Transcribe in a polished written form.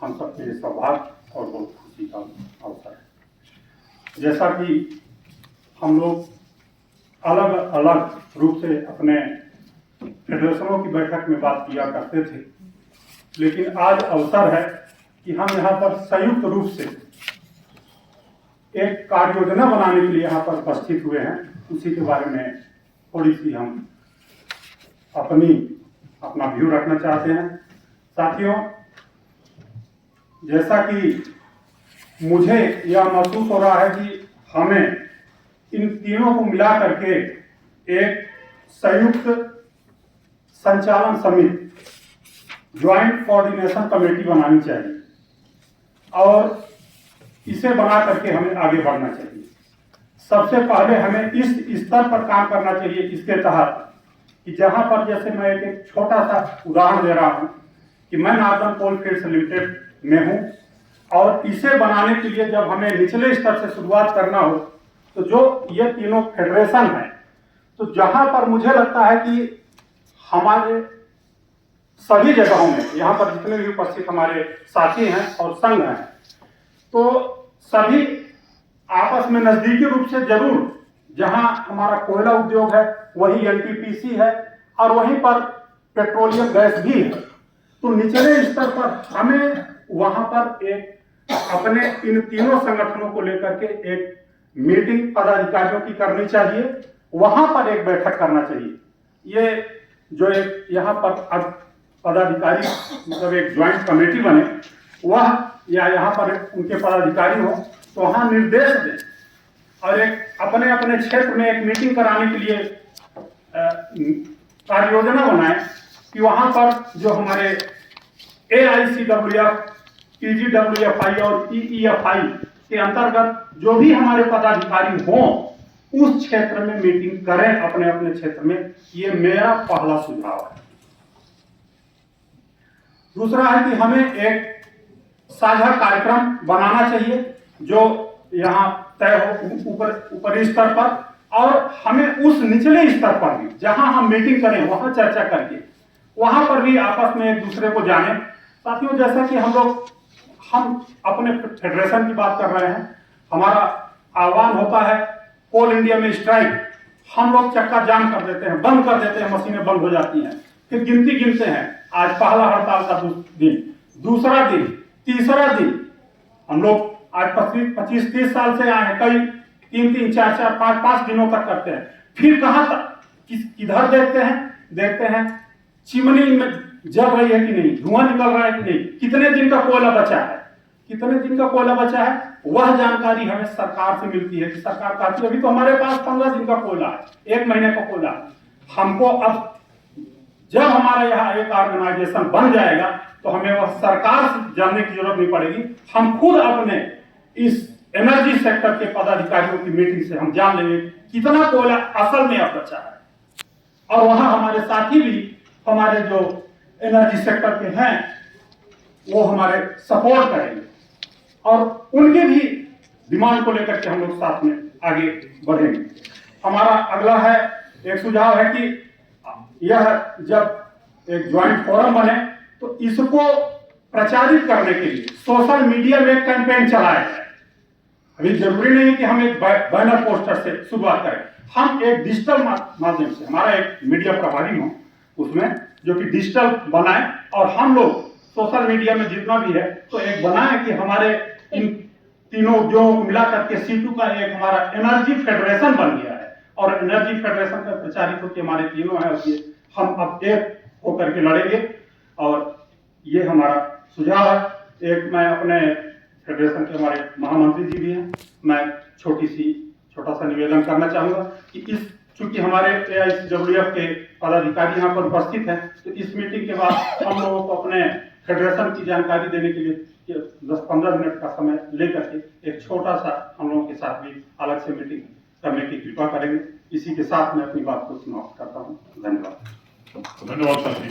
हम सबके लिए सौभाग्य और बहुत खुशी का अवसर है। जैसा कि हम लोग अलग अलग रूप से अपने फेडरेशनों की बैठक में बात किया करते थे, लेकिन आज अवसर है कि हम यहाँ पर संयुक्त रूप से एक कार्य योजना बनाने के लिए यहाँ पर उपस्थित हुए हैं। उसी के बारे में थोड़ी सी हम अपना व्यू रखना चाहते हैं। साथियों, जैसा कि मुझे यह महसूस हो रहा है कि हमें इन तीनों को मिला करके एक संयुक्त संचालन समिति, ज्वाइंट कोऑर्डिनेशन कमेटी बनानी चाहिए और इसे बना करके हमें आगे बढ़ना चाहिए। सबसे पहले हमें इस स्तर पर काम करना चाहिए इसके तहत कि जहां पर, जैसे मैं एक छोटा सा उदाहरण दे रहा हूं कि मैं नॉर्दर्न कोलफील्ड्स लिमिटेड में हूं और इसे बनाने के लिए जब हमें निचले स्तर से शुरुआत करना हो तो जो ये तीनों फेडरेशन है, तो जहां पर मुझे लगता है कि हमारे सभी जगहों में, यहाँ पर जितने भी उपस्थित हमारे साथी हैं और संघ हैं, तो सभी आपस में नजदीकी रूप से जरूर, जहां हमारा कोयला उद्योग है वही एनटीपीसी है और वहीं पर पेट्रोलियम गैस भी है, तो निचले स्तर पर हमें वहां पर एक अपने इन तीनों संगठनों को लेकर के एक मीटिंग पदाधिकारियों की करनी चाहिए, वहां पर एक बैठक करना चाहिए। ये जो एक यहाँ पर पदाधिकारी मतलब एक ज्वाइंट कमेटी बने, वह या यहाँ पर उनके पदाधिकारी हो तो वहां निर्देश दें और एक अपने अपने क्षेत्र में एक मीटिंग कराने के लिए कार्य योजना बनाए कि वहां पर जो हमारे AICWF, PGWFI और EEFI के अंतर्गत जो भी हमारे पदाधिकारी हों उस क्षेत्र में मीटिंग करें अपने अपने क्षेत्र में। ये मेरा पहला सुझाव है। दूसरा है कि हमें एक साझा कार्यक्रम बनाना चाहिए जो यहाँ तय हो ऊपरी स्तर पर, और हमें उस निचले स्तर पर भी जहां हम मीटिंग करें वहां चर्चा करके वहां पर भी आपस में एक दूसरे को जाने। साथियों, जैसा कि हम अपने फेडरेशन की बात कर रहे हैं, हमारा आह्वान होता है कोल इंडिया में स्ट्राइक, हम लोग चक्का जाम कर देते हैं, बंद कर देते हैं, मशीनें बंद हो जाती हैं, फिर गिनती गिनते हैं, आज पहला हड़ताल का दिन, दूसरा दिन, तीसरा दिन, हम लोग आज 25-30 साल से आए, कई 3-3, 4-4, 5-5 दिनों तक करते हैं, फिर कहां तक किधर देखते हैं चिमनी में जल रही है कि नहीं, धुआं निकल रहा है कि नहीं, कितने दिन का कोयला बचा है, वह जानकारी हमें सरकार से मिलती है कि सरकार कहती है अभी तो हमारे पास 15 दिन का कोयला है, 1 महीने का कोयला है। हमको अब जब हमारा यहाँ एक ऑर्गेनाइजेशन बन जाएगा तो हमें वह सरकार से जानने की जरूरत नहीं पड़ेगी, हम खुद अपने इस एनर्जी सेक्टर के पदाधिकारियों की मीटिंग से हम जान लेंगे कितना कोयला असल में अब बचा है। और वहां हमारे साथी भी हमारे जो एनर्जी सेक्टर के हैं वो हमारे सपोर्ट करेंगे और उनके भी डिमांड को लेकर के हम लोग साथ में आगे बढ़ेंगे। हमारा अगला है एक सुझाव है कि यह जब एक ज्वाइंट फोरम बने तो इसको प्रचारित करने के लिए सोशल मीडिया में कैंपेन चलाया जाए। अभी जरूरी नहीं कि हम एक बैनर पोस्टर से शुरुआत करें, हम एक डिजिटल माध्यम से, हमारा एक मीडिया प्रभारी हो उसमें जो कि डिजिटल बनाए और हम लोग सोशल मीडिया में जितना भी है तो एक बनाए कि हमारे इन तीनों उद्योगों को मिलाकर के C2 का एक हमारा एनर्जी फेडरेशन बन गया है और एनर्जी फेडरेशन का प्रचारित होकर हमारे तीनों है, हम अब एक होकर के लड़ेंगे और ये हमारा सुझाव है। एक मैं अपने फेडरेशन के हमारे महामंत्री जी भी हैं, मैं छोटा सा निवेदन करना चाहूंगा कि चूंकि हमारे AICWF के पदाधिकारी यहाँ पर उपस्थित हैं तो इस मीटिंग के बाद हम लोगों को अपने फेडरेशन की जानकारी देने के लिए 10-15 मिनट का समय लेकर के एक छोटा सा हम लोगों के साथ भी अलग से मीटिंग करने की कृपा करेंगे। इसी के साथ मैं अपनी बात को समाप्त करता हूँ। धन्यवाद। धन्यवाद सर जी।